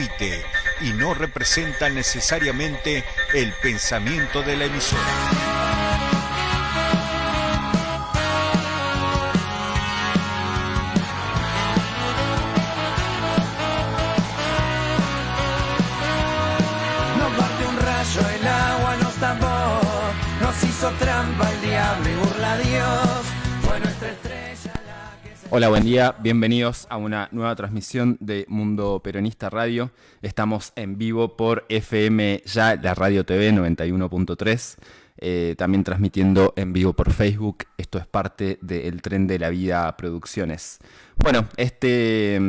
repite y no representa necesariamente el pensamiento de la emisora. El agua nos tapó, nos hizo trampa el diablo y burla a Dios. Fue nuestra estrella la que se... Hola, buen día, bienvenidos a una nueva transmisión de Mundo Peronista Radio. Estamos en vivo por FM Ya, la Radio TV 91.3, también transmitiendo en vivo por Facebook. Esto es parte del Tren de la Vida Producciones. Bueno, este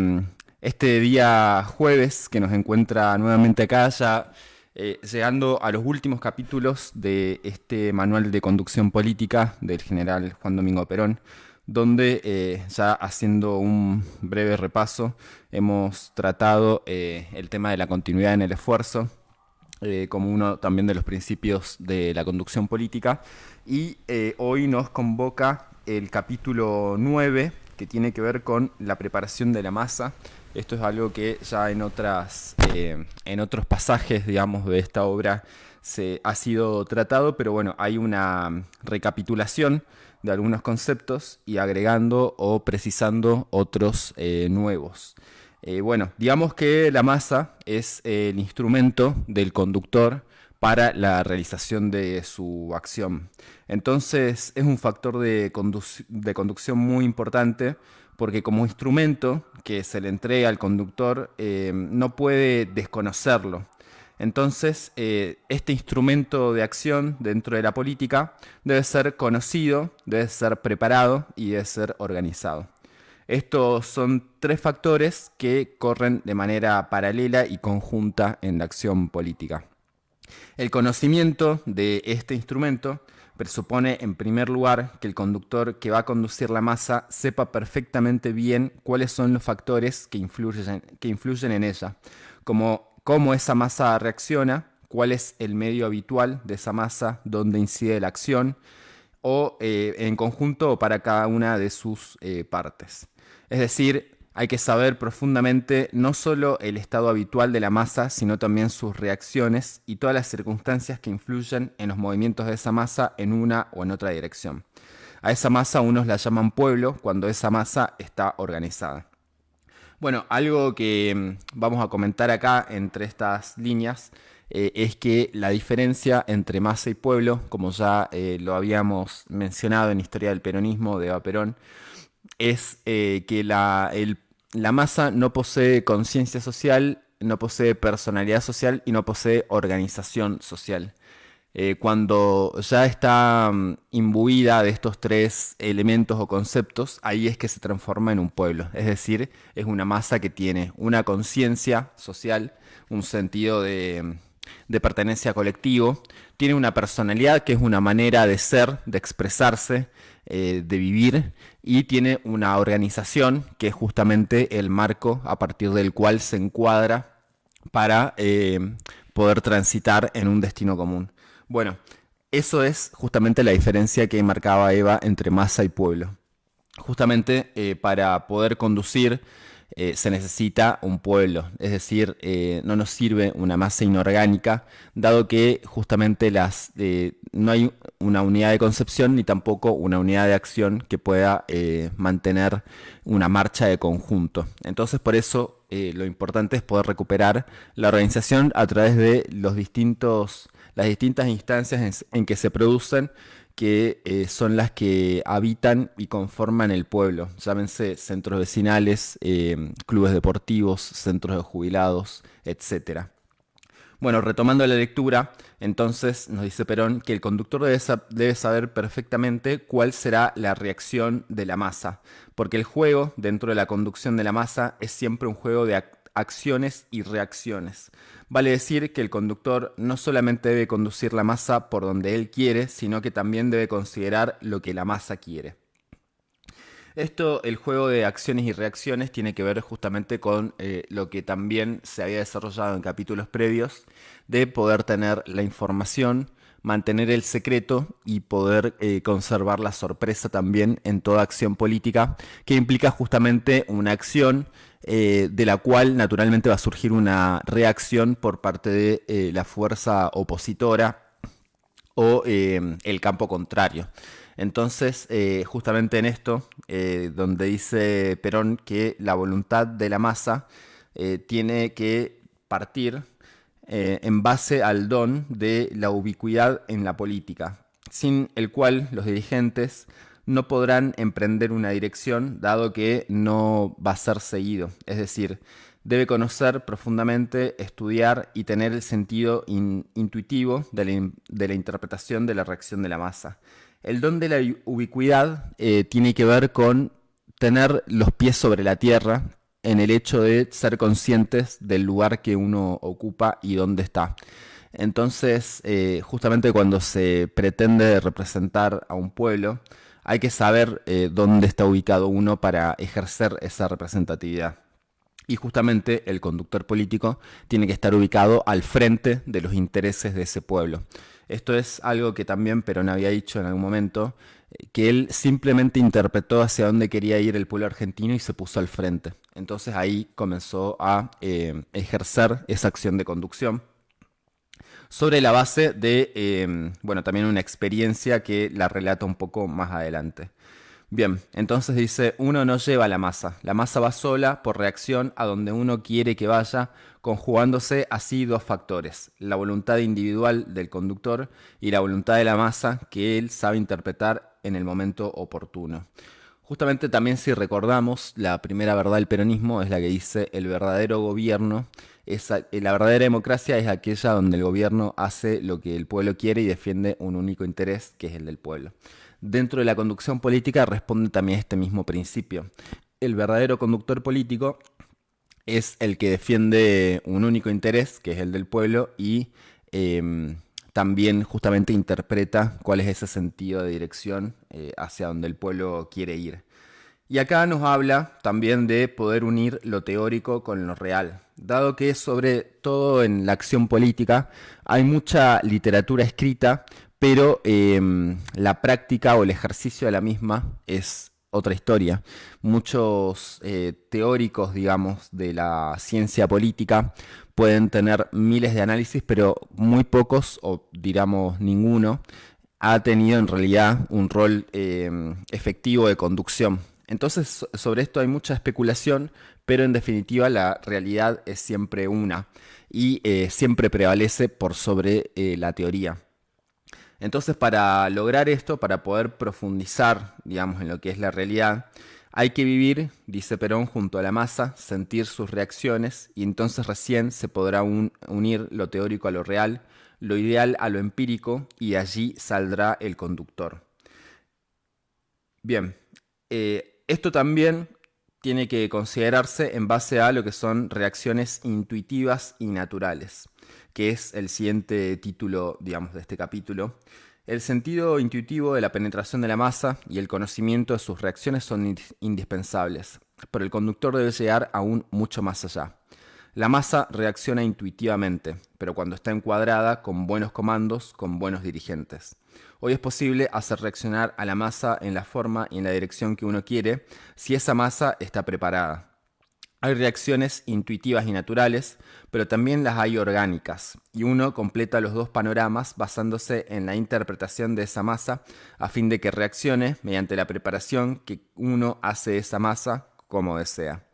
día jueves que nos encuentra nuevamente acá ya... llegando a los últimos capítulos de este manual de conducción política del general Juan Domingo Perón, donde ya haciendo un breve repaso hemos tratado el tema de la continuidad en el esfuerzo como uno también de los principios de la conducción política, y hoy nos convoca el capítulo 9, que tiene que ver con la preparación de la masa. Esto es algo que ya en otros pasajes, digamos, de esta obra se ha sido tratado, pero bueno, hay una recapitulación de algunos conceptos y agregando o precisando otros nuevos. Bueno, digamos que la masa es el instrumento del conductor para la realización de su acción. Entonces es un factor de conducción muy importante, porque como instrumento que se le entrega al conductor no puede desconocerlo. Entonces, este instrumento de acción dentro de la política debe ser conocido, debe ser preparado y debe ser organizado. Estos son tres factores que corren de manera paralela y conjunta en la acción política. El conocimiento de este instrumento presupone, en primer lugar, que el conductor que va a conducir la masa sepa perfectamente bien cuáles son los factores que influyen en ella, como cómo esa masa reacciona, cuál es el medio habitual de esa masa, dónde incide la acción, o en conjunto o para cada una de sus partes. Es decir, hay que saber profundamente no solo el estado habitual de la masa, sino también sus reacciones y todas las circunstancias que influyen en los movimientos de esa masa en una o en otra dirección. A esa masa unos la llaman pueblo cuando esa masa está organizada. Bueno, algo que vamos a comentar acá entre estas líneas es que la diferencia entre masa y pueblo, como ya lo habíamos mencionado en Historia del Peronismo de Eva Perón, es que la masa no posee conciencia social, no posee personalidad social y no posee organización social. Cuando ya está imbuida de estos tres elementos o conceptos, ahí es que se transforma en un pueblo. Es decir, es una masa que tiene una conciencia social, un sentido de pertenencia colectivo, tiene una personalidad que es una manera de ser, de expresarse, de vivir, y tiene una organización que es justamente el marco a partir del cual se encuadra para poder transitar en un destino común. Bueno, eso es justamente la diferencia que marcaba Eva entre masa y pueblo. Justamente para poder conducir se necesita un pueblo, es decir, no nos sirve una masa inorgánica, dado que justamente no hay una unidad de concepción ni tampoco una unidad de acción que pueda mantener una marcha de conjunto. Entonces, por eso lo importante es poder recuperar la organización a través de las distintas instancias en que se producen, que son las que habitan y conforman el pueblo. Llámense centros vecinales, clubes deportivos, centros de jubilados, etc. Bueno, retomando la lectura, entonces nos dice Perón que el conductor debe saber perfectamente cuál será la reacción de la masa, porque el juego dentro de la conducción de la masa es siempre un juego de acciones y reacciones. Vale decir que el conductor no solamente debe conducir la masa por donde él quiere, sino que también debe considerar lo que la masa quiere. Esto, el juego de acciones y reacciones, tiene que ver justamente con lo que también se había desarrollado en capítulos previos, de poder tener la información mantener el secreto y poder conservar la sorpresa también en toda acción política, que implica justamente una acción de la cual naturalmente va a surgir una reacción por parte de la fuerza opositora o el campo contrario. Entonces, justamente en esto, donde dice Perón que la voluntad de la masa tiene que partir en base al don de la ubicuidad en la política, sin el cual los dirigentes no podrán emprender una dirección, dado que no va a ser seguido. Es decir, debe conocer profundamente, estudiar y tener el sentido intuitivo de la interpretación de la reacción de la masa. El don de la ubicuidad tiene que ver con tener los pies sobre la tierra, en el hecho de ser conscientes del lugar que uno ocupa y dónde está. Entonces, justamente cuando se pretende representar a un pueblo, hay que saber dónde está ubicado uno para ejercer esa representatividad. Y justamente el conductor político tiene que estar ubicado al frente de los intereses de ese pueblo. Esto es algo que también Perón había dicho en algún momento, que él simplemente interpretó hacia dónde quería ir el pueblo argentino y se puso al frente. Entonces ahí comenzó a ejercer esa acción de conducción sobre la base de, también una experiencia que la relata un poco más adelante. Bien, entonces dice, uno no lleva la masa va sola por reacción a donde uno quiere que vaya, conjugándose así dos factores, la voluntad individual del conductor y la voluntad de la masa que él sabe interpretar en el momento oportuno. Justamente también si recordamos, la primera verdad del peronismo es la que dice el verdadero gobierno, la verdadera democracia es aquella donde el gobierno hace lo que el pueblo quiere y defiende un único interés, que es el del pueblo. Dentro de la conducción política responde también este mismo principio. El verdadero conductor político es el que defiende un único interés, que es el del pueblo, y también justamente interpreta cuál es ese sentido de dirección hacia donde el pueblo quiere ir. Y acá nos habla también de poder unir lo teórico con lo real, dado que sobre todo en la acción política hay mucha literatura escrita, pero la práctica o el ejercicio de la misma es otra historia. Muchos teóricos, digamos, de la ciencia política pueden tener miles de análisis, pero muy pocos, o digamos ninguno, ha tenido en realidad un rol efectivo de conducción. Entonces, sobre esto hay mucha especulación, pero en definitiva la realidad es siempre una y siempre prevalece por sobre la teoría. Entonces, para lograr esto, para poder profundizar, digamos, en lo que es la realidad, hay que vivir, dice Perón, junto a la masa, sentir sus reacciones y entonces recién se podrá unir lo teórico a lo real, lo ideal a lo empírico y allí saldrá el conductor. Bien, esto también tiene que considerarse en base a lo que son reacciones intuitivas y naturales, que es el siguiente título, digamos, de este capítulo. El sentido intuitivo de la penetración de la masa y el conocimiento de sus reacciones son indispensables, pero el conductor debe llegar aún mucho más allá. La masa reacciona intuitivamente, pero cuando está encuadrada con buenos comandos, con buenos dirigentes. Hoy es posible hacer reaccionar a la masa en la forma y en la dirección que uno quiere, si esa masa está preparada. Hay reacciones intuitivas y naturales, pero también las hay orgánicas, y uno completa los dos panoramas basándose en la interpretación de esa masa a fin de que reaccione mediante la preparación que uno hace de esa masa como desea.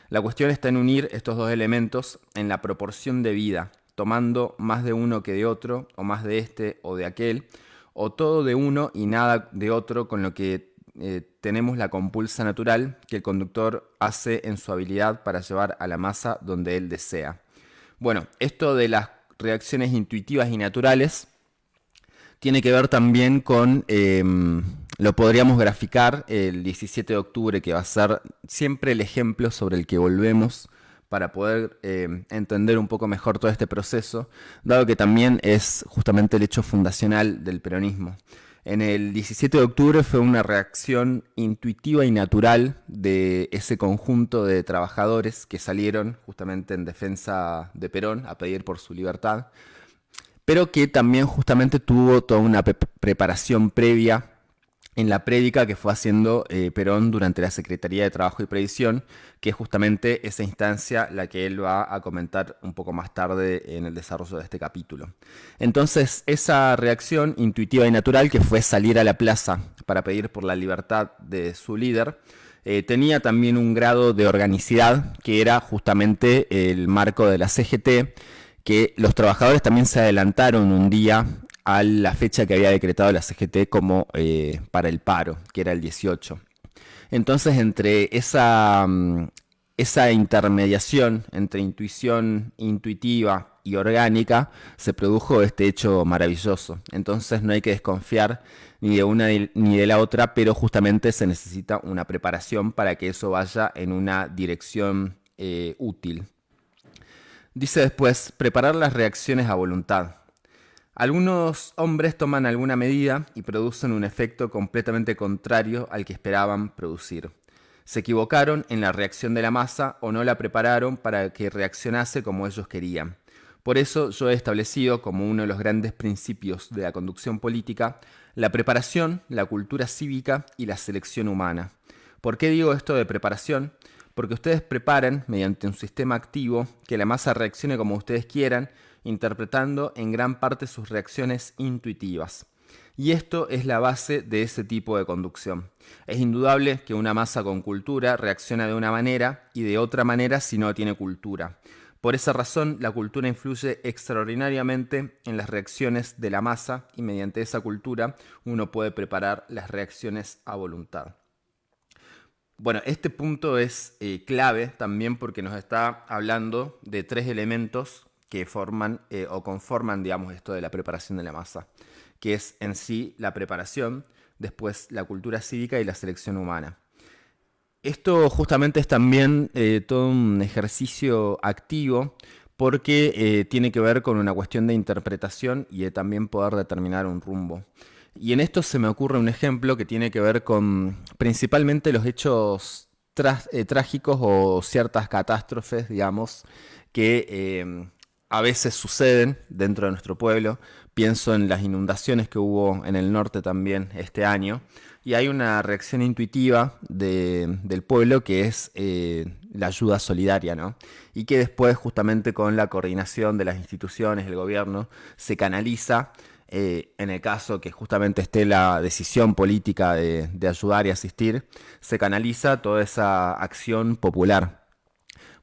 La cuestión está en unir estos dos elementos en la proporción de vida, tomando más de uno que de otro, o más de este o de aquel, o todo de uno y nada de otro, con lo que tenemos la compulsa natural que el conductor hace en su habilidad para llevar a la masa donde él desea. Bueno, esto de las reacciones intuitivas y naturales tiene que ver también con, lo podríamos graficar el 17 de octubre, que va a ser siempre el ejemplo sobre el que volvemos para poder entender un poco mejor todo este proceso, dado que también es justamente el hecho fundacional del peronismo. En el 17 de octubre fue una reacción intuitiva y natural de ese conjunto de trabajadores que salieron justamente en defensa de Perón a pedir por su libertad. pero que también justamente tuvo toda una preparación previa en la prédica que fue haciendo Perón durante la Secretaría de Trabajo y Previsión, que es justamente esa instancia la que él va a comentar un poco más tarde en el desarrollo de este capítulo. Entonces, esa reacción intuitiva y natural, que fue salir a la plaza para pedir por la libertad de su líder, tenía también un grado de organicidad, que era justamente el marco de la CGT, que los trabajadores también se adelantaron un día a la fecha que había decretado la CGT como para el paro, que era el 18. Entonces, entre esa intermediación entre intuición intuitiva y orgánica, se produjo este hecho maravilloso. Entonces no hay que desconfiar ni de una ni de la otra, pero justamente se necesita una preparación para que eso vaya en una dirección útil. Dice después, preparar las reacciones a voluntad. Algunos hombres toman alguna medida y producen un efecto completamente contrario al que esperaban producir. Se equivocaron en la reacción de la masa o no la prepararon para que reaccionase como ellos querían. Por eso yo he establecido como uno de los grandes principios de la conducción política la preparación, la cultura cívica y la selección humana. ¿Por qué digo esto de preparación? Porque ustedes preparan, mediante un sistema activo, que la masa reaccione como ustedes quieran, interpretando en gran parte sus reacciones intuitivas. Y esto es la base de ese tipo de conducción. Es indudable que una masa con cultura reacciona de una manera y de otra manera si no tiene cultura. Por esa razón, la cultura influye extraordinariamente en las reacciones de la masa y mediante esa cultura uno puede preparar las reacciones a voluntad. Bueno, este punto es clave también porque nos está hablando de tres elementos que forman o conforman, digamos, esto de la preparación de la masa, que es en sí la preparación, después la cultura cívica y la selección humana. Esto justamente es también todo un ejercicio activo porque tiene que ver con una cuestión de interpretación y de también poder determinar un rumbo. Y en esto se me ocurre un ejemplo que tiene que ver con principalmente los hechos trágicos o ciertas catástrofes, digamos, que a veces suceden dentro de nuestro pueblo. Pienso en las inundaciones que hubo en el norte también este año. Y hay una reacción intuitiva del pueblo que es la ayuda solidaria, ¿no? Y que después, justamente con la coordinación de las instituciones, el gobierno, se canaliza, en el caso que justamente esté la decisión política de ayudar y asistir, se canaliza toda esa acción popular.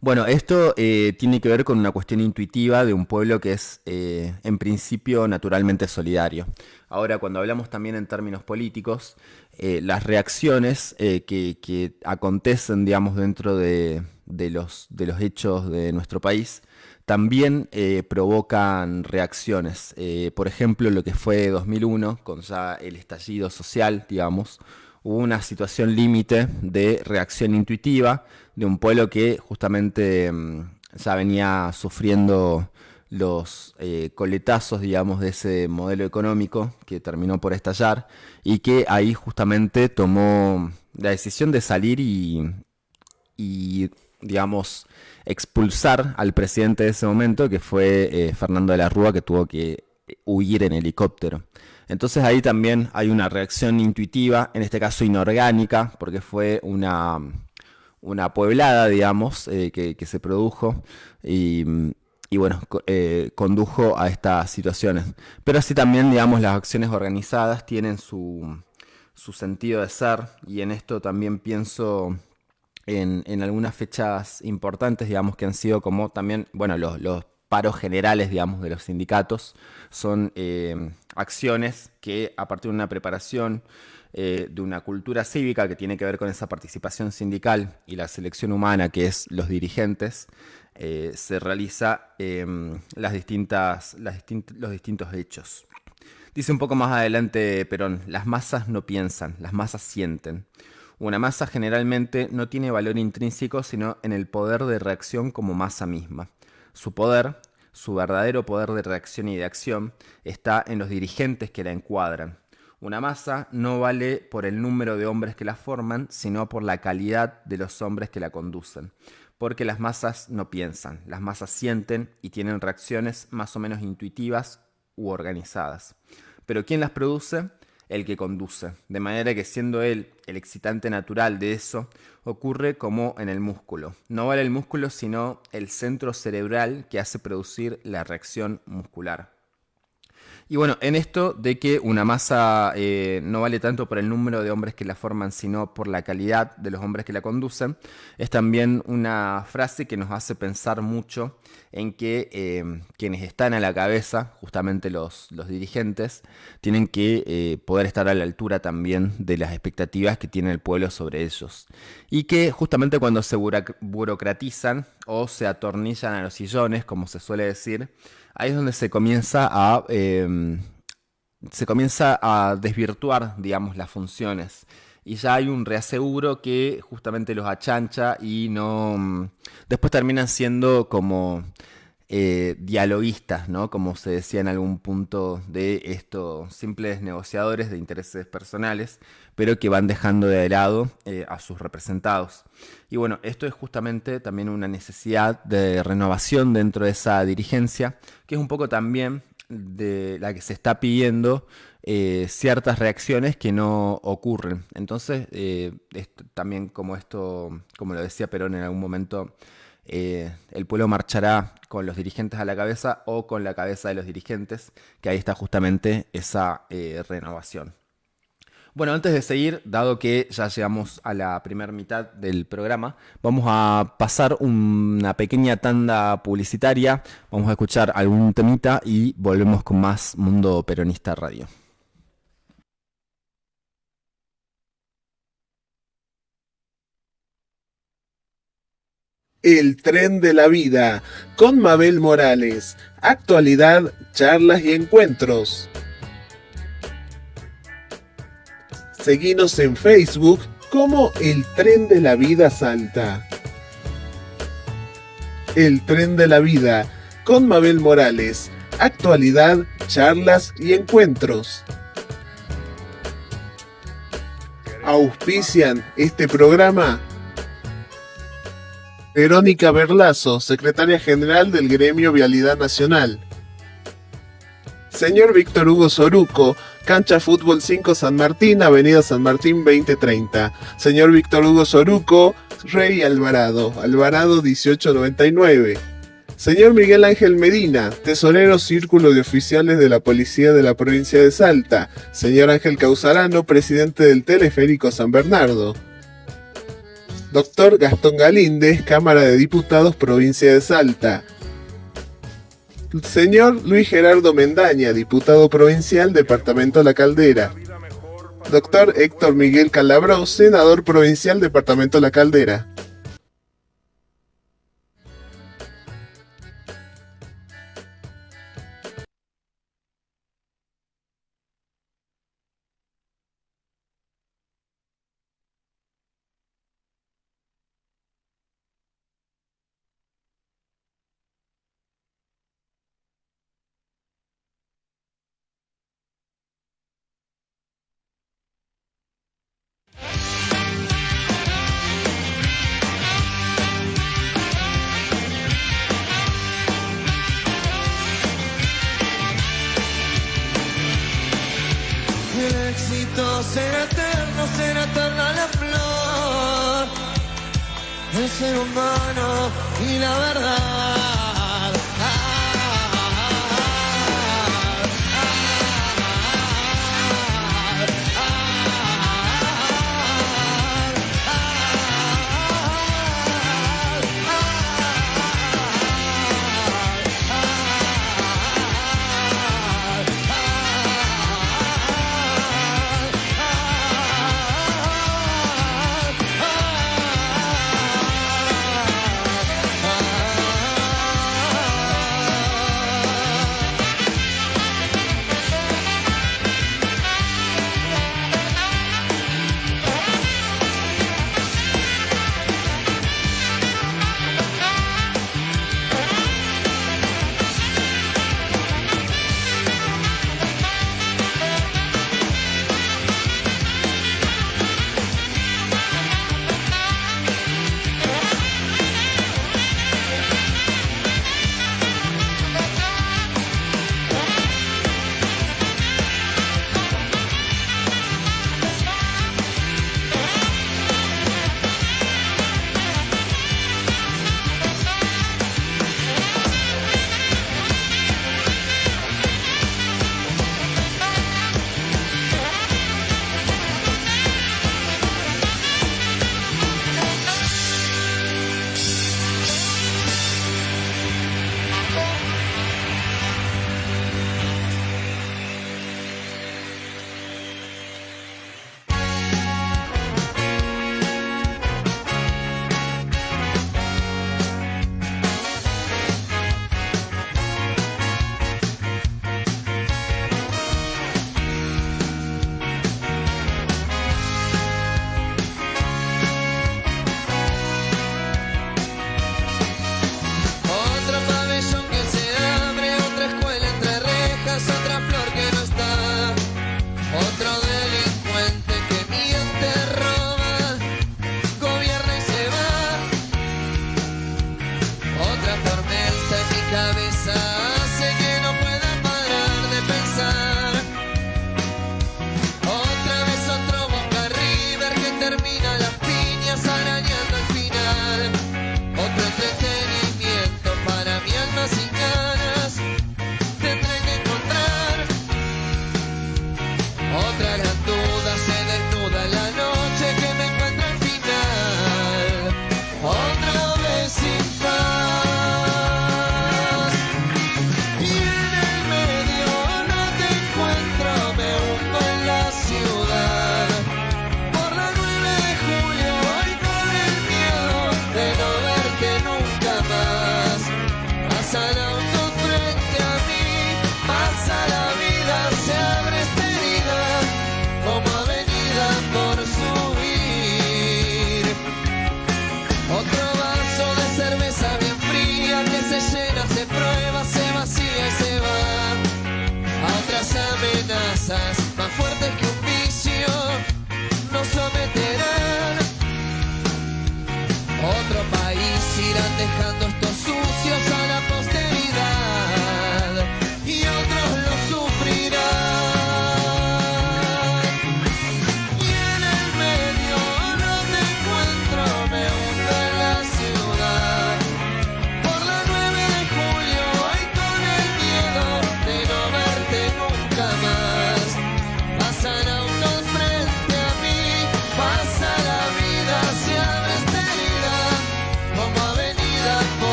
Bueno, esto tiene que ver con una cuestión intuitiva de un pueblo que es, en principio, naturalmente solidario. Ahora, cuando hablamos también en términos políticos, las reacciones que acontecen, digamos, dentro de los hechos de nuestro país, también provocan reacciones. Por ejemplo, lo que fue 2001, con ya el estallido social, digamos, hubo una situación límite de reacción intuitiva de un pueblo que justamente ya venía sufriendo los coletazos, digamos, de ese modelo económico que terminó por estallar y que ahí justamente tomó la decisión de salir y digamos, expulsar al presidente de ese momento, que fue Fernando de la Rúa, que tuvo que huir en helicóptero. Entonces ahí también hay una reacción intuitiva, en este caso inorgánica, porque fue una pueblada, digamos, que se produjo y bueno, condujo a estas situaciones. Pero así también, digamos, las acciones organizadas tienen su sentido de ser, y en esto también pienso en algunas fechas importantes, digamos, que han sido como también, bueno, los paros generales, digamos, de los sindicatos, son acciones que a partir de una preparación, de una cultura cívica que tiene que ver con esa participación sindical y la selección humana, que es los dirigentes, se realiza los distintos hechos. Dice un poco más adelante Perón, las masas no piensan, las masas sienten. Una masa generalmente no tiene valor intrínseco, sino en el poder de reacción como masa misma. Su poder, su verdadero poder de reacción y de acción, está en los dirigentes que la encuadran. Una masa no vale por el número de hombres que la forman, sino por la calidad de los hombres que la conducen. Porque las masas no piensan, las masas sienten y tienen reacciones más o menos intuitivas u organizadas. Pero ¿quién las produce? El que conduce. De manera que siendo él el excitante natural de eso, ocurre como en el músculo. No vale el músculo, sino el centro cerebral que hace producir la reacción muscular. Y bueno, en esto de que una masa no vale tanto por el número de hombres que la forman, sino por la calidad de los hombres que la conducen, es también una frase que nos hace pensar mucho en que quienes están a la cabeza, justamente los dirigentes, tienen que poder estar a la altura también de las expectativas que tiene el pueblo sobre ellos. Y que justamente cuando se burocratizan o se atornillan a los sillones, como se suele decir, ahí es donde se comienza a desvirtuar, digamos, las funciones. Y ya hay un reaseguro que justamente los achancha y no después terminan siendo como dialoguistas, ¿no? Como se decía en algún punto de estos simples negociadores de intereses personales, pero que van dejando de lado a sus representados. Y bueno, esto es justamente también una necesidad de renovación dentro de esa dirigencia, que es un poco también de la que se está pidiendo ciertas reacciones que no ocurren. Entonces, también como lo decía Perón en algún momento, el pueblo marchará con los dirigentes a la cabeza o con la cabeza de los dirigentes, que ahí está justamente esa renovación. Bueno, antes de seguir, dado que ya llegamos a la primera mitad del programa, vamos a pasar una pequeña tanda publicitaria, vamos a escuchar algún temita y volvemos con más Mundo Peronista Radio. El tren de la vida, con Mabel Morales. Actualidad, charlas y encuentros. Seguinos en Facebook como El Tren de la Vida Salta. El Tren de la Vida, con Mabel Morales. Actualidad, charlas y encuentros. Auspician este programa Verónica Berlazo, secretaria general del Gremio Vialidad Nacional. Señor Víctor Hugo Soruco, Cancha Fútbol 5 San Martín, Avenida San Martín 2030. Señor Víctor Hugo Soruco, Rey Alvarado, Alvarado 1899. Señor Miguel Ángel Medina, tesorero Círculo de Oficiales de la Policía de la Provincia de Salta. Señor Ángel Causarano, presidente del Teleférico San Bernardo. Doctor Gastón Galíndez, Cámara de Diputados, Provincia de Salta. Señor Luis Gerardo Mendaña, Diputado Provincial, Departamento La Caldera. Doctor Héctor Miguel Calabró, Senador Provincial, Departamento La Caldera. Será eterna la flor del ser humano y la verdad.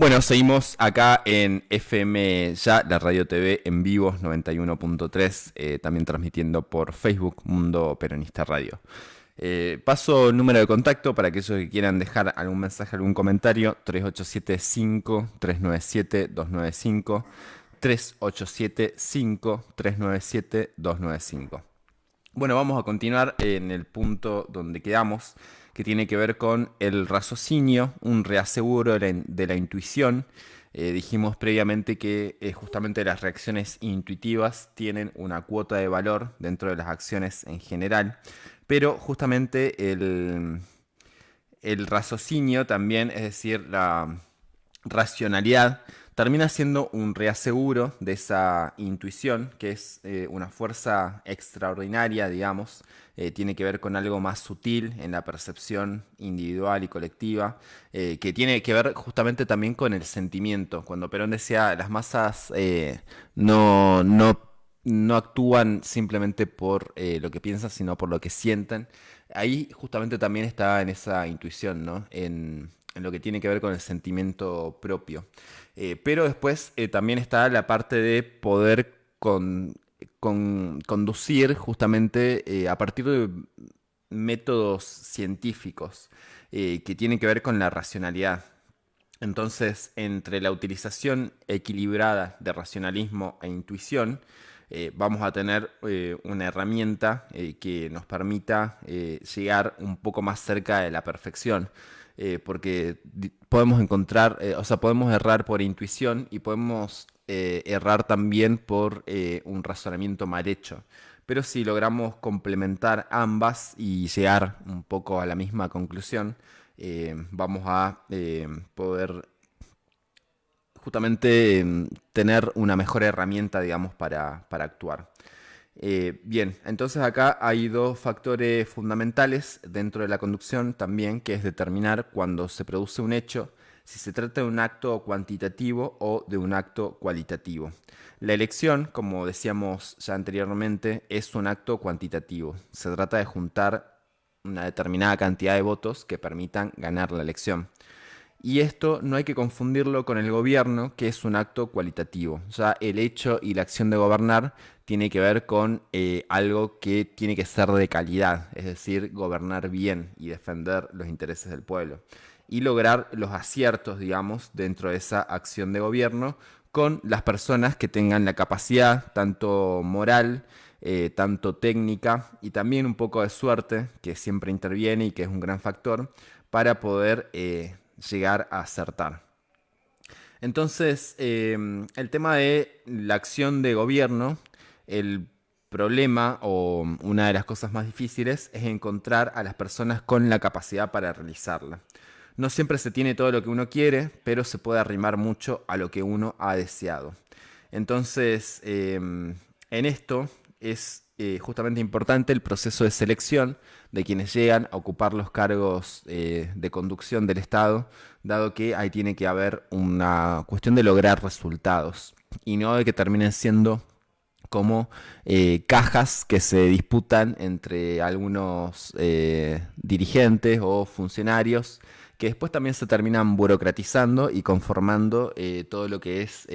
Bueno, seguimos acá en FM Ya, la radio TV en vivo 91.3, también transmitiendo por Facebook Mundo Peronista Radio. Paso el número de contacto para aquellos que quieran dejar algún mensaje, algún comentario: 3875-397-295, 3875-397-295. Bueno, vamos a continuar en el punto donde quedamos, que tiene que ver con el raciocinio, un reaseguro de la intuición. Dijimos previamente que justamente las reacciones intuitivas tienen una cuota de valor dentro de las acciones en general, pero justamente el raciocinio también, es decir, la racionalidad, termina siendo un reaseguro de esa intuición, que es una fuerza extraordinaria, digamos. Tiene que ver con algo más sutil en la percepción individual y colectiva, que tiene que ver justamente también con el sentimiento. Cuando Perón decía, las masas no actúan simplemente por lo que piensan, sino por lo que sienten. Ahí justamente también está en esa intuición, ¿no? En lo que tiene que ver con el sentimiento propio. Pero después también está la parte de poder conducir justamente a partir de métodos científicos que tienen que ver con la racionalidad. Entonces, entre la utilización equilibrada de racionalismo e intuición, vamos a tener una herramienta que nos permita llegar un poco más cerca de la perfección. Porque podemos encontrar, podemos errar por intuición y podemos errar también por un razonamiento mal hecho. Pero si logramos complementar ambas y llegar un poco a la misma conclusión, vamos a poder justamente tener una mejor herramienta, digamos, para actuar. Bien, entonces acá hay dos factores fundamentales dentro de la conducción también, que es determinar cuando se produce un hecho, si se trata de un acto cuantitativo o de un acto cualitativo. La elección, como decíamos ya anteriormente, es un acto cuantitativo. Se trata de juntar una determinada cantidad de votos que permitan ganar la elección. Y esto no hay que confundirlo con el gobierno, que es un acto cualitativo. Ya el hecho y la acción de gobernar tiene que ver con algo que tiene que ser de calidad, es decir, gobernar bien y defender los intereses del pueblo. Y lograr los aciertos, digamos, dentro de esa acción de gobierno con las personas que tengan la capacidad, tanto moral, tanto técnica y también un poco de suerte, que siempre interviene y que es un gran factor, para poder llegar a acertar. Entonces, el tema de la acción de gobierno, el problema o una de las cosas más difíciles es encontrar a las personas con la capacidad para realizarla. No siempre se tiene todo lo que uno quiere, pero se puede arrimar mucho a lo que uno ha deseado. Entonces, en esto es justamente importante el proceso de selección de quienes llegan a ocupar los cargos de conducción del Estado, dado que ahí tiene que haber una cuestión de lograr resultados y no de que terminen siendo como cajas que se disputan entre algunos dirigentes o funcionarios, que después también se terminan burocratizando y conformando todo lo que es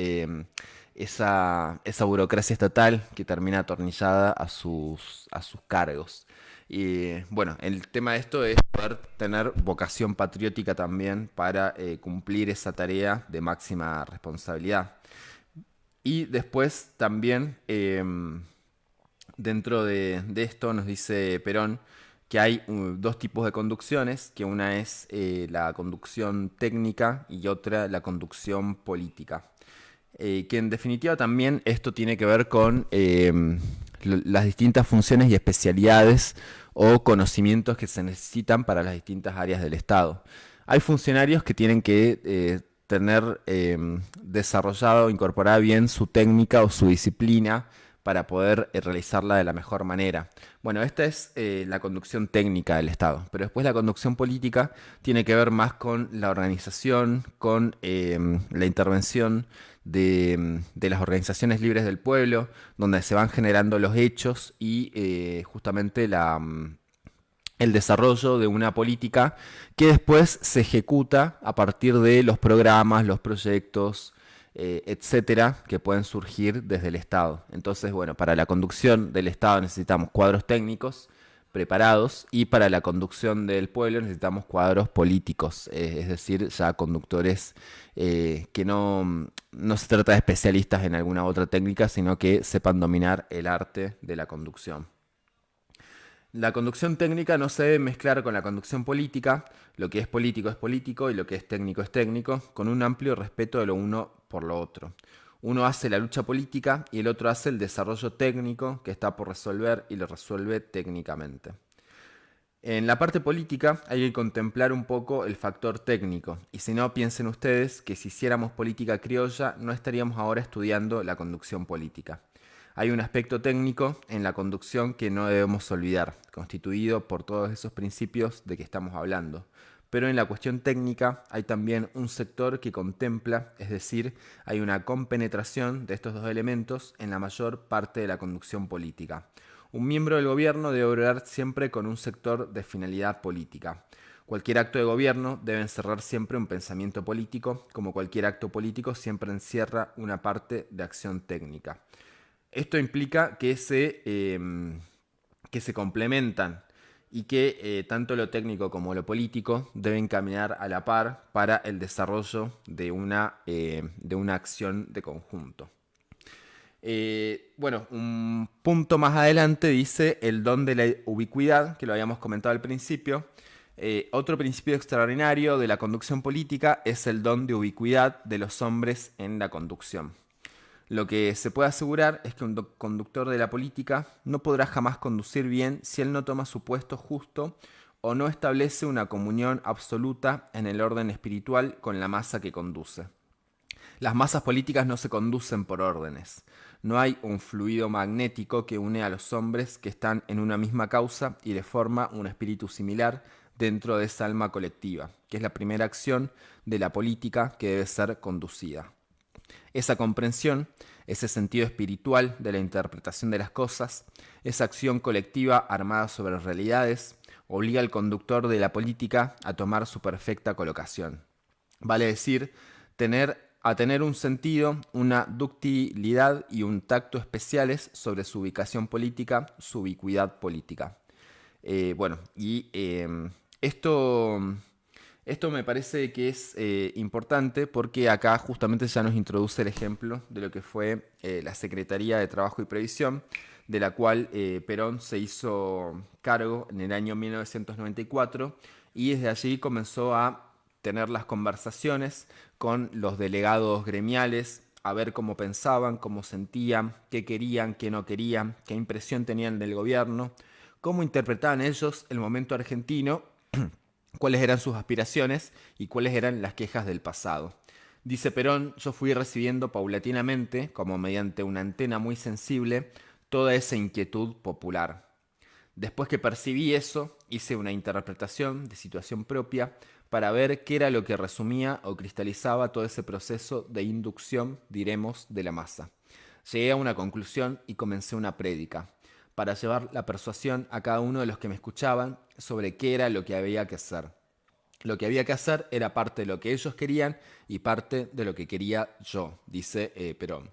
esa burocracia estatal que termina atornillada a sus cargos. Y bueno, el tema de esto es poder tener vocación patriótica también para cumplir esa tarea de máxima responsabilidad. Y después también, dentro de esto, nos dice Perón que hay dos tipos de conducciones, que una es la conducción técnica y otra la conducción política. Que en definitiva también esto tiene que ver con las distintas funciones y especialidades o conocimientos que se necesitan para las distintas áreas del Estado. Hay funcionarios que tienen que tener desarrollado o incorporada bien su técnica o su disciplina para poder realizarla de la mejor manera. Bueno, esta es la conducción técnica del Estado, pero después la conducción política tiene que ver más con la organización, con la intervención de las organizaciones libres del pueblo, donde se van generando los hechos y justamente el desarrollo de una política que después se ejecuta a partir de los programas, los proyectos, etcétera, que pueden surgir desde el Estado. Entonces, bueno, para la conducción del Estado necesitamos cuadros técnicos preparados y para la conducción del pueblo necesitamos cuadros políticos, es decir, ya conductores que no se trata de especialistas en alguna otra técnica, sino que sepan dominar el arte de la conducción. La conducción técnica no se debe mezclar con la conducción política. Lo que es político y lo que es técnico, con un amplio respeto de lo uno por lo otro. Uno hace la lucha política y el otro hace el desarrollo técnico que está por resolver y lo resuelve técnicamente. En la parte política hay que contemplar un poco el factor técnico, y si no, piensen ustedes que si hiciéramos política criolla no estaríamos ahora estudiando la conducción política. Hay un aspecto técnico en la conducción que no debemos olvidar, constituido por todos esos principios de que estamos hablando. Pero en la cuestión técnica hay también un sector que contempla, es decir, hay una compenetración de estos dos elementos en la mayor parte de la conducción política. Un miembro del gobierno debe obrar siempre con un sector de finalidad política. Cualquier acto de gobierno debe encerrar siempre un pensamiento político, como cualquier acto político siempre encierra una parte de acción técnica. Esto implica que se complementan y que tanto lo técnico como lo político deben caminar a la par para el desarrollo de una acción de conjunto. Un punto más adelante dice el don de la ubicuidad, que lo habíamos comentado al principio. Otro principio extraordinario de la conducción política es el don de ubicuidad de los hombres en la conducción. Lo que se puede asegurar es que un conductor de la política no podrá jamás conducir bien si él no toma su puesto justo o no establece una comunión absoluta en el orden espiritual con la masa que conduce. Las masas políticas no se conducen por órdenes. No hay un fluido magnético que une a los hombres que están en una misma causa y le forma un espíritu similar dentro de esa alma colectiva, que es la primera acción de la política que debe ser conducida. Esa comprensión, ese sentido espiritual de la interpretación de las cosas, esa acción colectiva armada sobre realidades, obliga al conductor de la política a tomar su perfecta colocación. Vale decir, a tener un sentido, una ductilidad y un tacto especiales sobre su ubicación política, su ubicuidad política. Esto me parece que es importante porque acá justamente ya nos introduce el ejemplo de lo que fue la Secretaría de Trabajo y Previsión, de la cual Perón se hizo cargo en el año 1994 y desde allí comenzó a tener las conversaciones con los delegados gremiales, a ver cómo pensaban, cómo sentían, qué querían, qué no querían, qué impresión tenían del gobierno, cómo interpretaban ellos el momento argentino, cuáles eran sus aspiraciones y cuáles eran las quejas del pasado. Dice Perón, yo fui recibiendo paulatinamente, como mediante una antena muy sensible, toda esa inquietud popular. Después que percibí eso, hice una interpretación de situación propia para ver qué era lo que resumía o cristalizaba todo ese proceso de inducción, diremos, de la masa. Llegué a una conclusión y comencé una prédica, para llevar la persuasión a cada uno de los que me escuchaban sobre qué era lo que había que hacer. Lo que había que hacer era parte de lo que ellos querían y parte de lo que quería yo, dice Perón.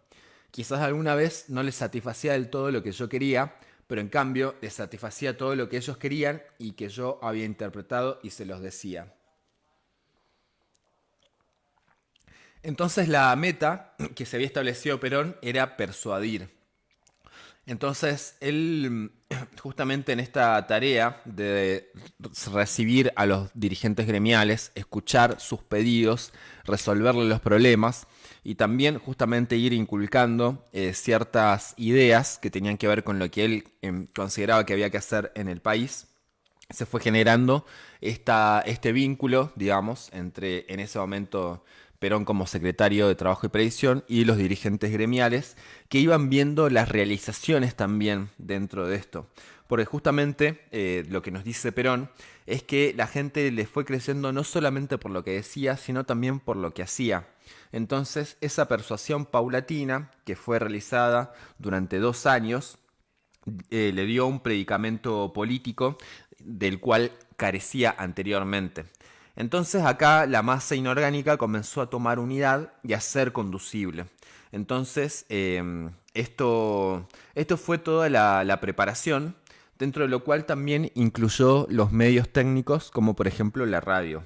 Quizás alguna vez no les satisfacía del todo lo que yo quería, pero en cambio les satisfacía todo lo que ellos querían y que yo había interpretado y se los decía. Entonces la meta que se había establecido Perón era persuadir. Entonces él, justamente en esta tarea de recibir a los dirigentes gremiales, escuchar sus pedidos, resolverle los problemas y también justamente ir inculcando ciertas ideas que tenían que ver con lo que él consideraba que había que hacer en el país, se fue generando este vínculo, digamos, entre en ese momento Perón como secretario de Trabajo y Previsión y los dirigentes gremiales que iban viendo las realizaciones también dentro de esto. Porque justamente lo que nos dice Perón es que la gente le fue creyendo no solamente por lo que decía, sino también por lo que hacía. Entonces esa persuasión paulatina que fue realizada durante 2 años, le dio un predicamento político del cual carecía anteriormente. Entonces acá la masa inorgánica comenzó a tomar unidad y a ser conducible. Entonces esto fue toda la preparación, dentro de lo cual también incluyó los medios técnicos, como por ejemplo la radio.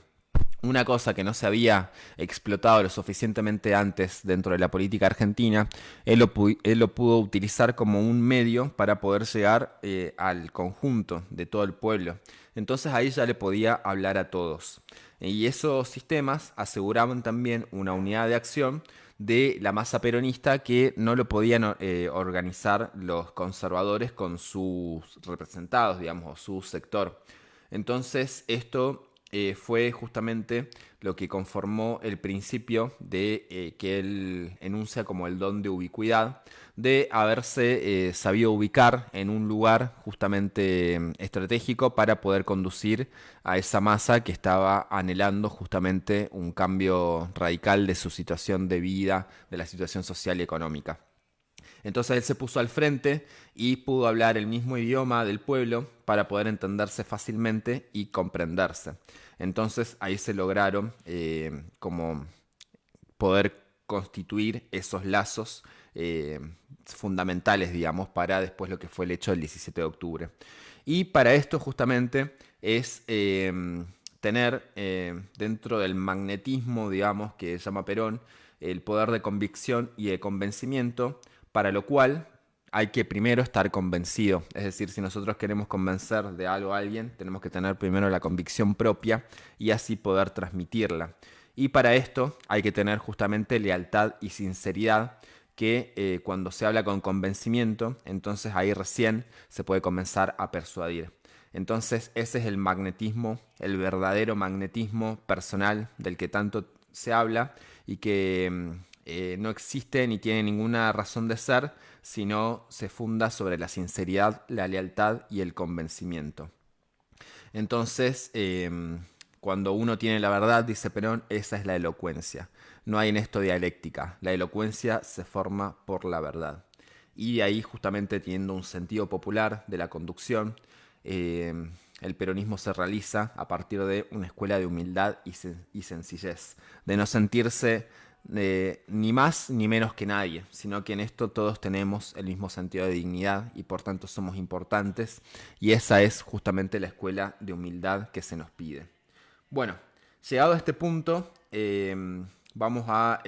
Una cosa que no se había explotado lo suficientemente antes dentro de la política argentina, él lo pudo utilizar como un medio para poder llegar al conjunto de todo el pueblo. Entonces ahí ya le podía hablar a todos. Y esos sistemas aseguraban también una unidad de acción de la masa peronista que no lo podían organizar los conservadores con sus representados, digamos, o su sector. Entonces esto fue justamente lo que conformó el principio de que él enuncia como el don de ubicuidad, de haberse sabido ubicar en un lugar justamente estratégico para poder conducir a esa masa que estaba anhelando justamente un cambio radical de su situación de vida, de la situación social y económica. Entonces él se puso al frente y pudo hablar el mismo idioma del pueblo para poder entenderse fácilmente y comprenderse. Entonces ahí se lograron como poder constituir esos lazos fundamentales, digamos, para después lo que fue el hecho del 17 de octubre. Y para esto justamente es tener dentro del magnetismo, digamos, que llama Perón, el poder de convicción y de convencimiento, para lo cual hay que primero estar convencido. Es decir, si nosotros queremos convencer de algo a alguien, tenemos que tener primero la convicción propia y así poder transmitirla. Y para esto hay que tener justamente lealtad y sinceridad, que cuando se habla con convencimiento, entonces ahí recién se puede comenzar a persuadir. Entonces ese es el magnetismo, el verdadero magnetismo personal del que tanto se habla y que no existe ni tiene ninguna razón de ser, sino se funda sobre la sinceridad, la lealtad y el convencimiento. Entonces, cuando uno tiene la verdad, dice Perón, esa es la elocuencia. No hay en esto dialéctica. La elocuencia se forma por la verdad. Y de ahí, justamente teniendo un sentido popular de la conducción, el peronismo se realiza a partir de una escuela de humildad y sencillez, de no sentirse ni más ni menos que nadie, sino que en esto todos tenemos el mismo sentido de dignidad y por tanto somos importantes, y esa es justamente la escuela de humildad que se nos pide. Bueno, llegado a este punto, vamos a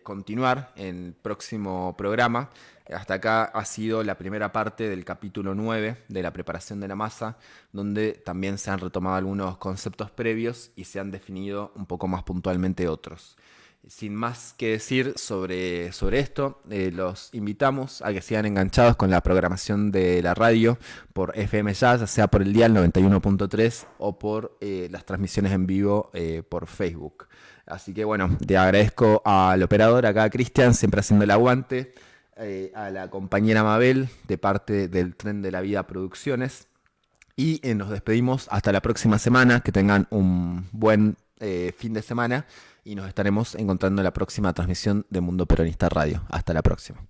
continuar en el próximo programa. Hasta acá ha sido la primera parte del capítulo 9 de la preparación de la masa, donde también se han retomado algunos conceptos previos y se han definido un poco más puntualmente otros. Sin más que decir sobre esto, los invitamos a que sigan enganchados con la programación de la radio por FM ya sea por el dial 91.3 o por las transmisiones en vivo por Facebook. Así que bueno, te agradezco al operador acá, Cristian, siempre haciendo el aguante, a la compañera Mabel, de parte del Tren de la Vida Producciones, y nos despedimos hasta la próxima semana. Que tengan un buen fin de semana y nos estaremos encontrando en la próxima transmisión de Mundo Peronista Radio. Hasta la próxima.